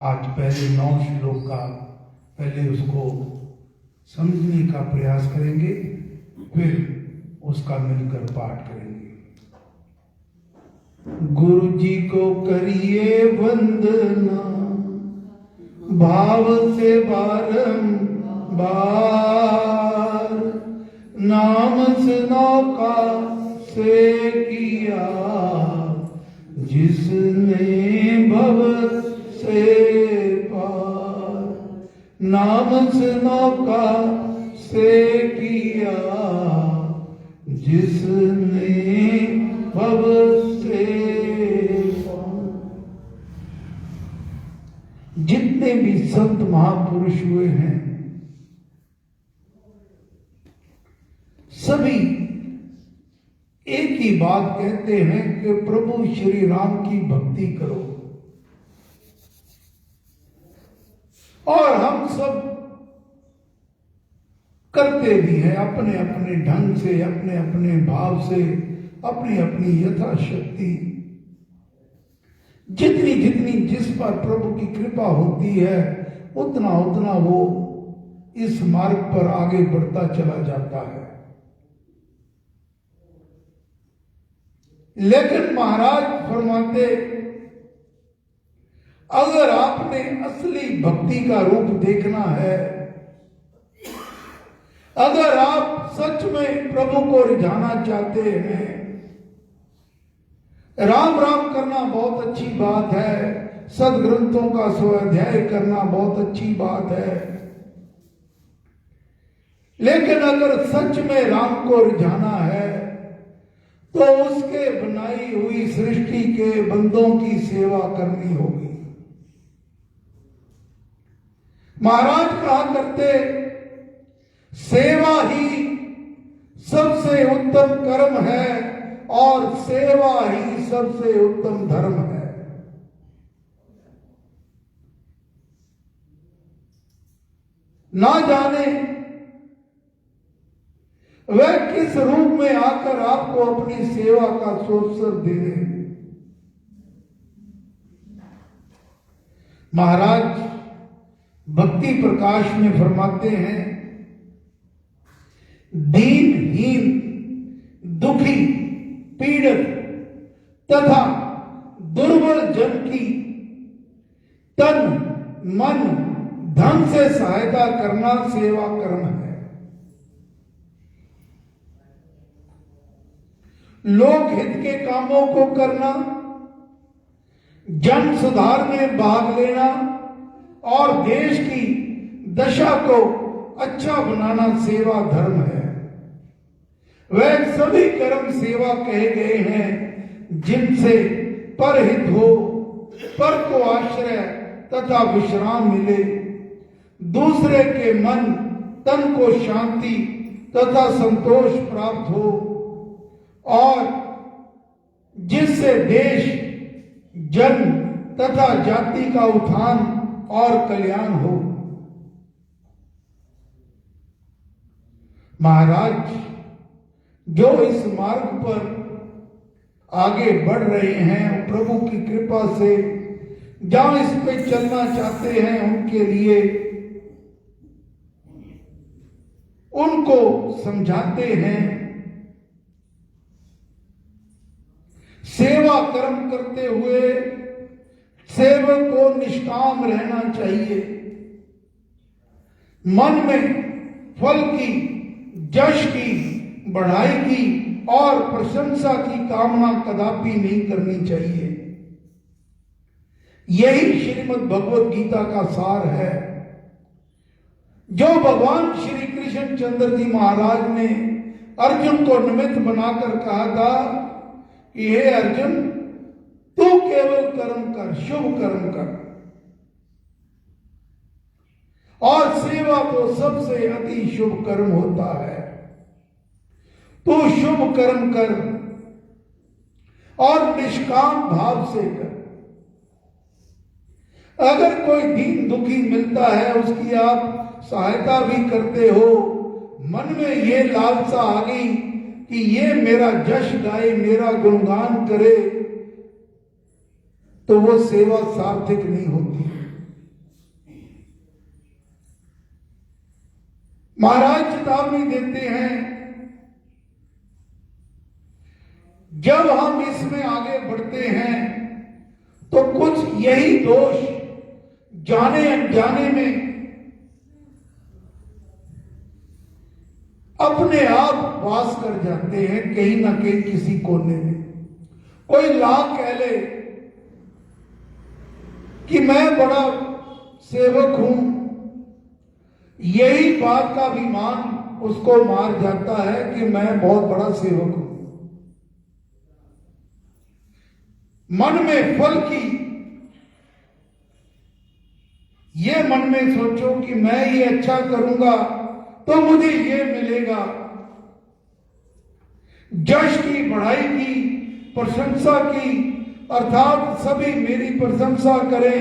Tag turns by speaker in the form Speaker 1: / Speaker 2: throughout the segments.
Speaker 1: आज पहले 9 श्लोक का पहले उसको समझने का प्रयास करेंगे, फिर उसका मिलकर पाठ करेंगे। गुरु जी को करिए वंदना, भाव से बारंबार, नाम नौका से किया जिसने भव से पार, नाम नौका से किया जिसने भव से पार। जितने भी संत महापुरुष हुए हैं सभी एक ही बात कहते हैं कि प्रभु श्री राम की भक्ति करो। और हम सब करते भी हैं अपने अपने ढंग से, अपने अपने भाव से, अपनी अपनी यथाशक्ति। जितनी जितनी जिस पर प्रभु की कृपा होती है उतना उतना वो इस मार्ग पर आगे बढ़ता चला जाता है। लेकिन महाराज फरमाते, अगर आपने असली भक्ति का रूप देखना है, अगर आप सच में प्रभु को रिझाना चाहते हैं, राम राम करना बहुत अच्छी बात है, सदग्रंथों का स्वाध्याय करना बहुत अच्छी बात है, लेकिन अगर सच में राम को रिझाना है तो उसके बनाई हुई सृष्टि के बंदों की सेवा करनी होगी। महाराज कहा करते, सेवा ही सबसे उत्तम कर्म है और सेवा ही सबसे उत्तम धर्म है। ना जाने वह किस रूप में आकर आपको अपनी सेवा का अवसर दे दे। महाराज भक्ति प्रकाश में फरमाते हैं, दीनहीन, दुखी, पीड़ित तथा दुर्बल जन की तन मन धन से सहायता करना सेवा कर्म है। लोक हित के कामों को करना, जन सुधार में भाग लेना और देश की दशा को अच्छा बनाना सेवा धर्म है। वह सभी कर्म सेवा कहे गए हैं जिनसे परहित हो, पर को आश्रय तथा विश्राम मिले, दूसरे के मन तन को शांति तथा संतोष प्राप्त हो और जिससे देश जन तथा जाति का उत्थान और कल्याण हो। महाराज जो इस मार्ग पर आगे बढ़ रहे हैं, प्रभु की कृपा से जहां इस पे चलना चाहते हैं, उनके लिए उनको समझाते हैं। सेवा कर्म करते हुए सेवक को निष्काम रहना चाहिए। मन में फल की, जश की, बढ़ाई की और प्रशंसा की कामना कदापि नहीं करनी चाहिए। यही श्रीमद् भगवत गीता का सार है, जो भगवान श्री कृष्ण चंद्र जी महाराज ने अर्जुन को निमित्त बनाकर कहा था कि हे अर्जुन, तू केवल कर्म कर, शुभ कर्म कर, और सेवा तो सबसे अति शुभ कर्म होता है। तू शुभ कर्म कर और निष्काम भाव से कर। अगर कोई दीन दुखी मिलता है, उसकी आप सहायता भी करते हो, मन में ये लालसा आ गई कि ये मेरा जश गाए, मेरा गुणगान करे, तो वो सेवा सार्थक नहीं होती। महाराज चेतावनी देते हैं, जब हम इसमें आगे बढ़ते हैं तो कुछ यही दोष जाने अनजाने में अपने आप वास कर जाते हैं कहीं ना कहीं किसी कोने में। कोई लाख कह ले कि मैं बड़ा सेवक हूं, यही बात का अभिमान उसको मार जाता है कि मैं बहुत बड़ा सेवक हूं। मन में फल की ये मन में सोचो कि मैं ये अच्छा करूंगा तो मुझे ये मिलेगा। जश की, बढ़ाई की, प्रशंसा की, अर्थात सभी मेरी प्रशंसा करें,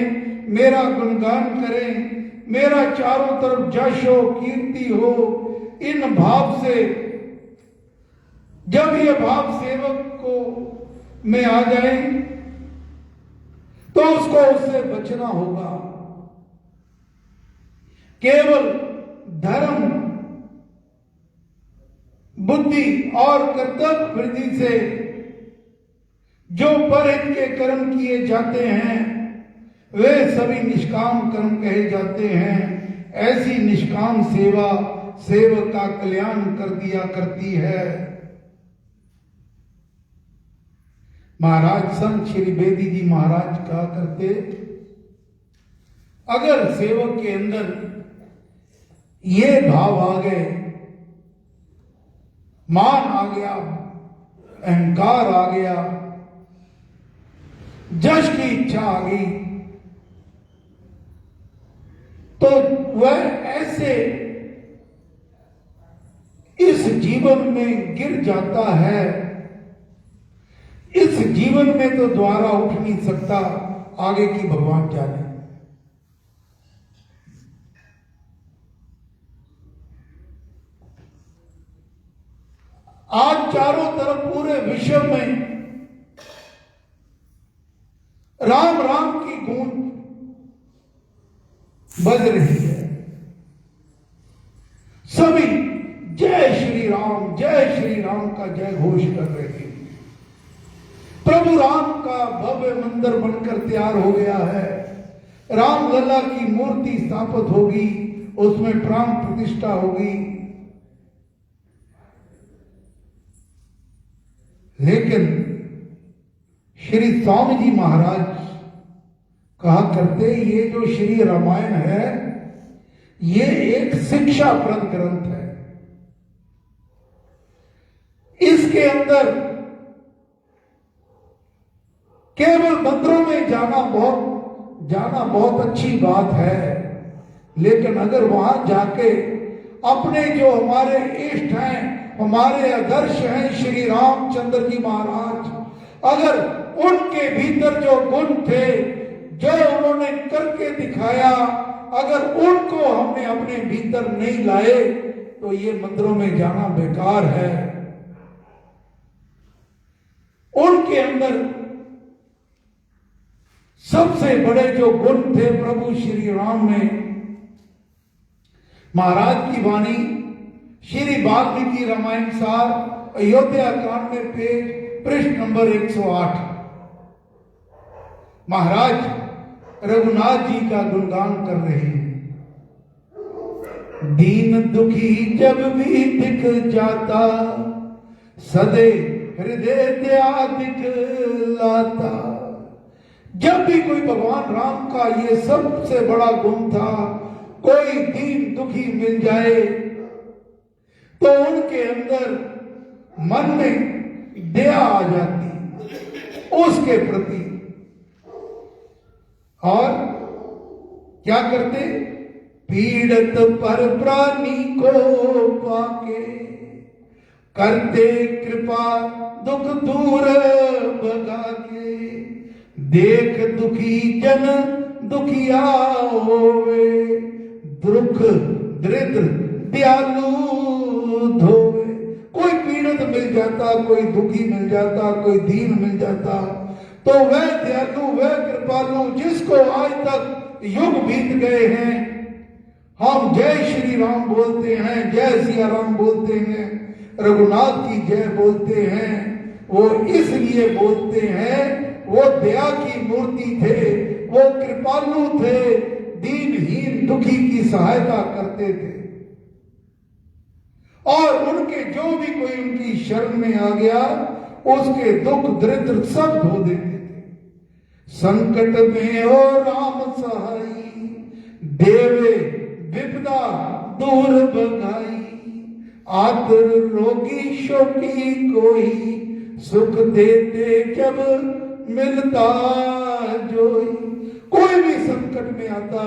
Speaker 1: मेरा गुणगान करें, मेरा चारों तरफ जश हो, कीर्ति हो, इन भाव से जब ये भाव सेवक को में आ जाए तो उसको उससे बचना होगा। केवल धर्म, बुद्धि और कर्तव्य वृद्धि से जो परहित के कर्म किए जाते हैं वे सभी निष्काम कर्म कहे जाते हैं। ऐसी निष्काम सेवा सेवक का कल्याण कर दिया करती है। महाराज संत श्री बेदी जी महाराज कहा करते, अगर सेवक के अंदर ये भाव आ गए, मान आ गया, अहंकार आ गया, जश की इच्छा आ गई, तो वह ऐसे इस जीवन में गिर जाता है। इस जीवन में तो द्वारा उठ नहीं सकता, आगे की भगवान जाने। आज चारों तरफ पूरे विश्व में राम राम की गूंज बज रही है। सभी जय श्री राम का जय घोष कर रहे हैं। प्रभु राम का भव्य मंदिर बनकर तैयार हो गया है। राम लला की मूर्ति स्थापित होगी, उसमें प्राण प्रतिष्ठा होगी। लेकिन श्री स्वामी जी महाराज कहा करते, ये जो श्री रामायण है ये एक शिक्षाप्रद ग्रंथ है। इसके अंदर केवल मंदिरों में जाना बहुत अच्छी बात है, लेकिन अगर वहां जाके अपने जो हमारे इष्ट हैं, हमारे आदर्श हैं श्री रामचंद्र जी महाराज, अगर उनके भीतर जो गुण थे, जो उन्होंने करके दिखाया, अगर उनको हमने अपने भीतर नहीं लाए तो ये मंदिरों में जाना बेकार है। उनके अंदर सबसे बड़े जो गुण थे प्रभु श्री राम ने, महाराज की वाणी श्री वाल्मीकि रामायण सार अयोध्या कांड में पृष्ठ नंबर 108, महाराज रघुनाथ जी का गुणगान कर रहे हैं। दीन दुखी जब भी दिख जाता, सदे हृदय दया दिखलाता। जब भी कोई भगवान राम का ये सबसे बड़ा गुण था, कोई दीन दुखी मिल जाए तो उनके अंदर मन में दया आ जाती उसके प्रति। और क्या करते, पीड़ित पर प्राणी को पाके करते कृपा दुख दूर भगा के। देख दुखी जन दुखिया होवे, दुख दरिद्र दयालु धोवे। कोई पीड़ित मिल जाता, कोई दुखी मिल जाता, कोई दीन मिल जाता, तो वह दयालु, वह कृपालु जिसको आज तक युग बीत गए हैं, हम जय श्री राम बोलते हैं, जय सिया राम बोलते हैं, रघुनाथ की जय बोलते हैं, वो इसलिए बोलते हैं वो दया की मूर्ति थे, वो कृपालु थे, दीनहीन दुखी की सहायता करते थे और उनके जो भी कोई उनकी शरण में आ गया उसके दुख दरिद्र सब धो देते थे। संकट में हो राम सहाई, देवे विपदा दूर भगाई, आतुर रोगी शोकी कोई, सुख देते जब मिलता जोई। कोई भी संकट में आता,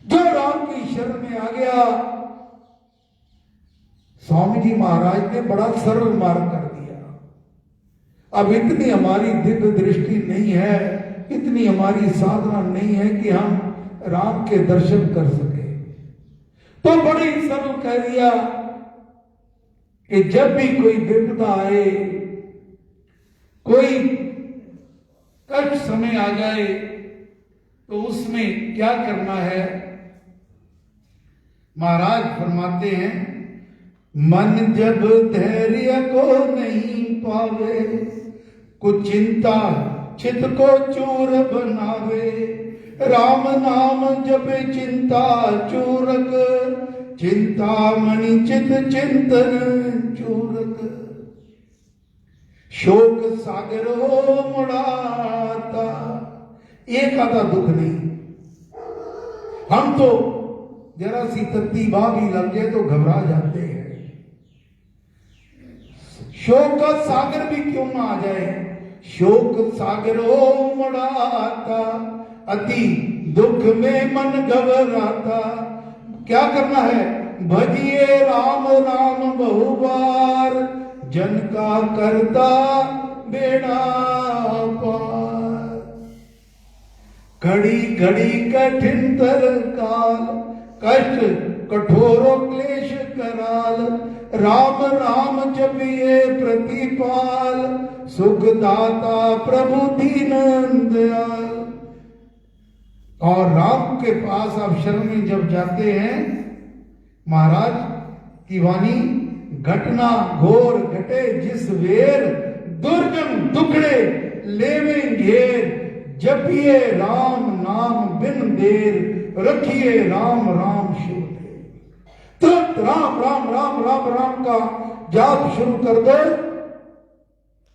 Speaker 1: जो राम की शरण में आ गया, स्वामी जी महाराज ने बड़ा सरल मार्ग कर दिया। अब इतनी हमारी दिव्य दृष्टि नहीं है, इतनी हमारी साधना नहीं है कि हम राम के दर्शन कर सके, तो बड़ी सरल कह दिया कि जब भी कोई विपदा आए, कोई कष्ट समय आ जाए, तो उसमें क्या करना है। महाराज फरमाते हैं, मन जब धैर्य को नहीं पावे, कुछ चिंता चित को चूर बनावे, राम नाम जपे चिंता चूरक, चिंता मणि चित चिंतन चूरक, शोक सागर हो मुड़ाता। एक आधा दुख नहीं, हम तो जरा सी तत्ती बाह भी लग जाए तो घबरा जाते हैं। शोक का सागर भी क्यों ना आ जाए, शोक सागर हो मुड़ाता, अति दुख में मन घबराता। क्या करना है, भजिए राम राम बहुबार, जन का करता बेड़ा पार। घड़ी घड़ी कठिन तर काल, कष्ट कठोरो क्लेश कराल, राम राम जपिए प्रतिपाल, सुख दाता प्रभु दीन दयाल। और राम के पास आप शरण में जब जाते हैं, महाराज की वाणी, घटना घोर घटे जिस वेर, दुर्गम दुखड़े लेवें घेर, जपिए राम नाम बिन देर, रखिए राम राम शिव देर। तुरंत राम राम राम राम राम का जाप शुरू कर दो।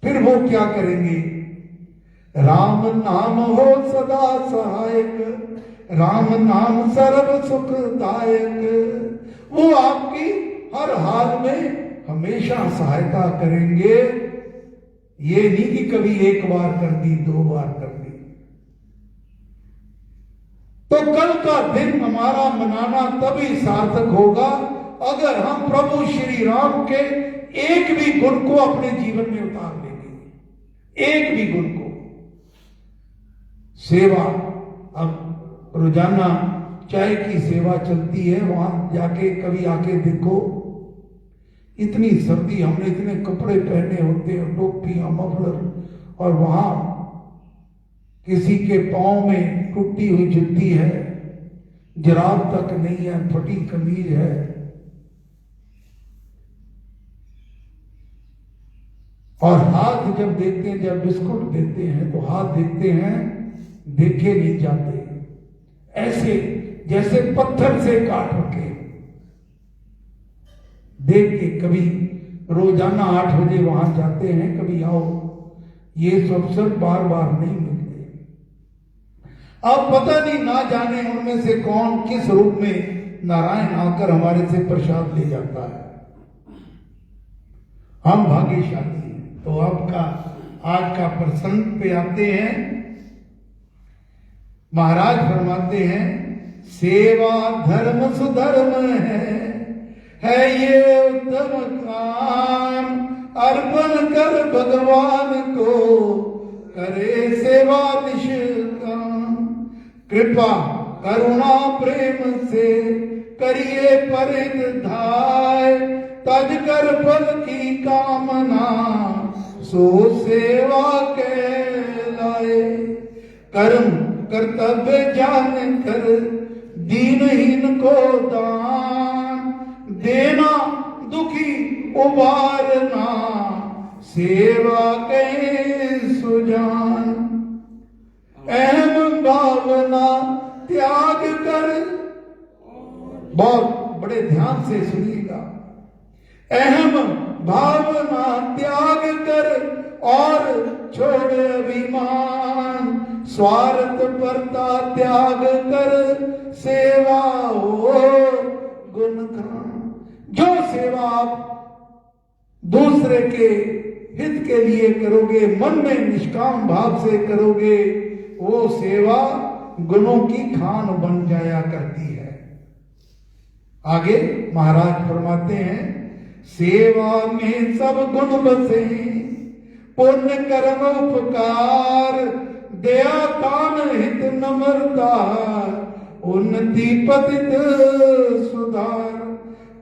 Speaker 1: फिर वो क्या करेंगे, राम नाम हो सदा सहायक, राम नाम सर्व सुखदायक। वो आपकी हर हाल में हमेशा सहायता करेंगे। ये नहीं कि कभी एक बार कर दी, दो बार कर दी। तो कल का दिन हमारा मनाना तभी सार्थक होगा अगर हम प्रभु श्री राम के एक भी गुण को अपने जीवन में उतार लेंगे, एक भी गुण को। सेवा, अब रोजाना चाय की सेवा चलती है, वहां जाके कभी आके देखो, इतनी सर्दी, हमने इतने कपड़े पहने होते हैं, टोपियां मफलर, और वहां किसी के पांव में टूटी हुई जुत्ती है, जराब तक नहीं है, फटी कमीज है। और हाथ जब देखते हैं, जब बिस्कुट देते हैं तो हाथ देखते हैं, देखे नहीं जाते, ऐसे जैसे पत्थर से काट रखे। देख के कभी रोजाना 8 बजे वहां जाते हैं, कभी आओ, ये सब सब बार बार नहीं मिलते। अब पता नहीं ना जाने उनमें से कौन किस रूप में नारायण आकर हमारे से प्रसाद ले जाता है। हम भाग्यशाली हैं। तो आपका आज का प्रसंग पे आते हैं। महाराज फरमाते हैं, सेवा धर्म सुधर्म है ये उत्तम काम, अर्पण कर भगवान को, करे सेवा निष्काम। कृपा करुणा प्रेम से करिए परिधाय, तज कर फल की कामना, सो सेवा कहलाए। कर्म कर्तव्य जान कर दीनहीन को दान, देना दुखी उबारना, सेवा कहे सुजान। अहम भावना त्याग कर, बहुत बड़े ध्यान से सुनिएगा, अहम भावना त्याग कर और छोड़ अभिमान, स्वार्थ परता त्याग कर, सेवा हो गुण खान। जो सेवा आप दूसरे के हित के लिए करोगे, मन में निष्काम भाव से करोगे, वो सेवा गुणों की खान बन जाया करती है। आगे महाराज फरमाते हैं, सेवा में सब गुण बसे, पुण्य कर्म उपकार, दया दान हित नम्रता, उन्नति पतित सुधार।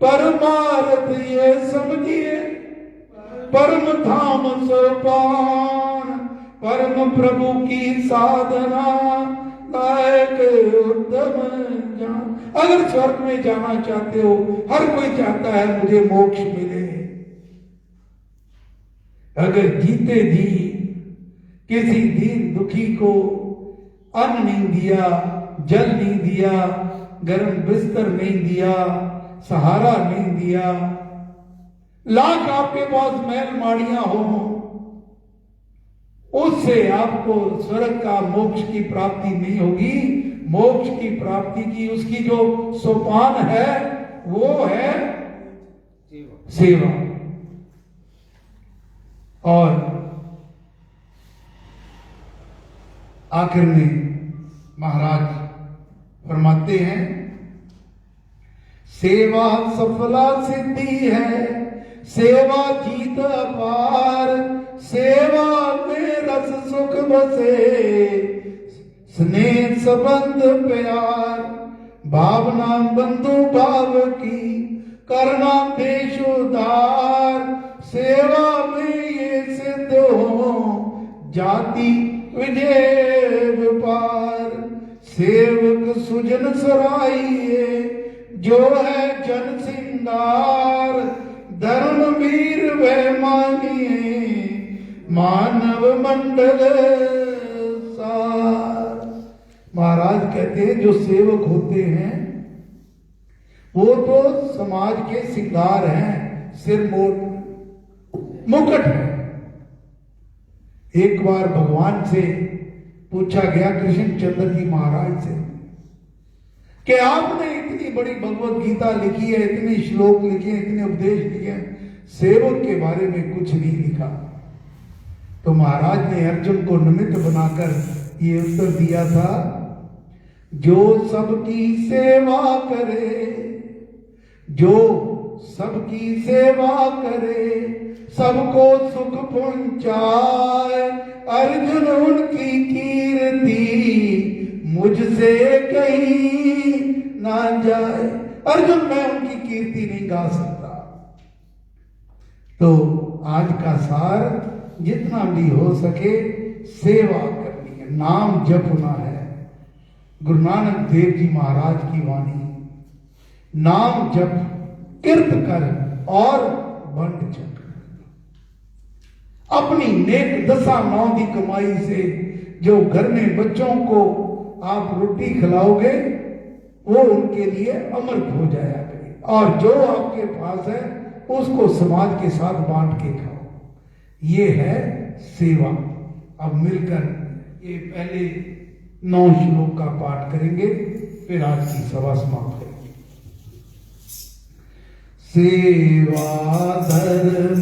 Speaker 1: परमार्थ ये समझिए, परम धाम सोपान, परम प्रभु की साधना, लायक उत्तम जान। अगर स्वर्ग में जाना चाहते हो, हर कोई चाहता है मुझे मोक्ष मिले। अगर जीते जी किसी दीन दुखी को अन्न नहीं दिया, जल नहीं दिया, गर्म बिस्तर नहीं दिया, सहारा नहीं दिया, लाख आपके पास महल माड़ियां हो, उससे आपको स्वर्ग का मोक्ष की प्राप्ति नहीं होगी। मोक्ष की प्राप्ति की उसकी जो सोपान है वो है सेवा। और आखिर में महाराज फरमाते हैं, सेवा सफला सिद्धि है, सेवा जीत अपार, सेवा में रस सुख बसे, स्नेह संबंध प्यार, भावना बंधु भाव की, करना देश उधार, सेवा में ये सिद्ध हो जाति विजय व्यापार। सेवक सुजन सराइए, जो है जन सिंगार, धर्मवीर वह मानिए, मानव मंडल सार। महाराज कहते हैं जो सेवक होते हैं वो तो समाज के सिंगार हैं, सिर मुकुट है। एक बार भगवान से पूछा गया, कृष्ण चंद्र जी महाराज से, कि आपने इतनी बड़ी भगवत गीता लिखी है, इतने श्लोक लिखे हैं, इतने उपदेश लिखे हैं, सेवक के बारे में कुछ नहीं लिखा। तो महाराज ने अर्जुन को निमित्त बनाकर ये उत्तर दिया था, जो सबकी सेवा करे, जो सबकी सेवा करे, सबको सुख पहुंचाए, अर्जुन उनकी कीर्ति मुझसे कहीं ना जाए। अर्जुन मैं उनकी कीर्ति नहीं गा सकता। तो आज का सार जितना भी हो सके सेवा करनी है, नाम जपना है। गुरु नानक देव जी महाराज की वाणी, नाम जप कीर्त कर और बंट चक। अपनी नेक दशा नौ की कमाई से जो घर में बच्चों को आप रोटी खिलाओगे वो उनके लिए अमृत हो जाया करे, और जो आपके पास है उसको समाज के साथ बांट के खाओ। ये है सेवा। अब मिलकर ये पहले 9 श्लोक का पाठ करेंगे, फिर आज की सभा समाप्त करेंगे। सेवा धर्म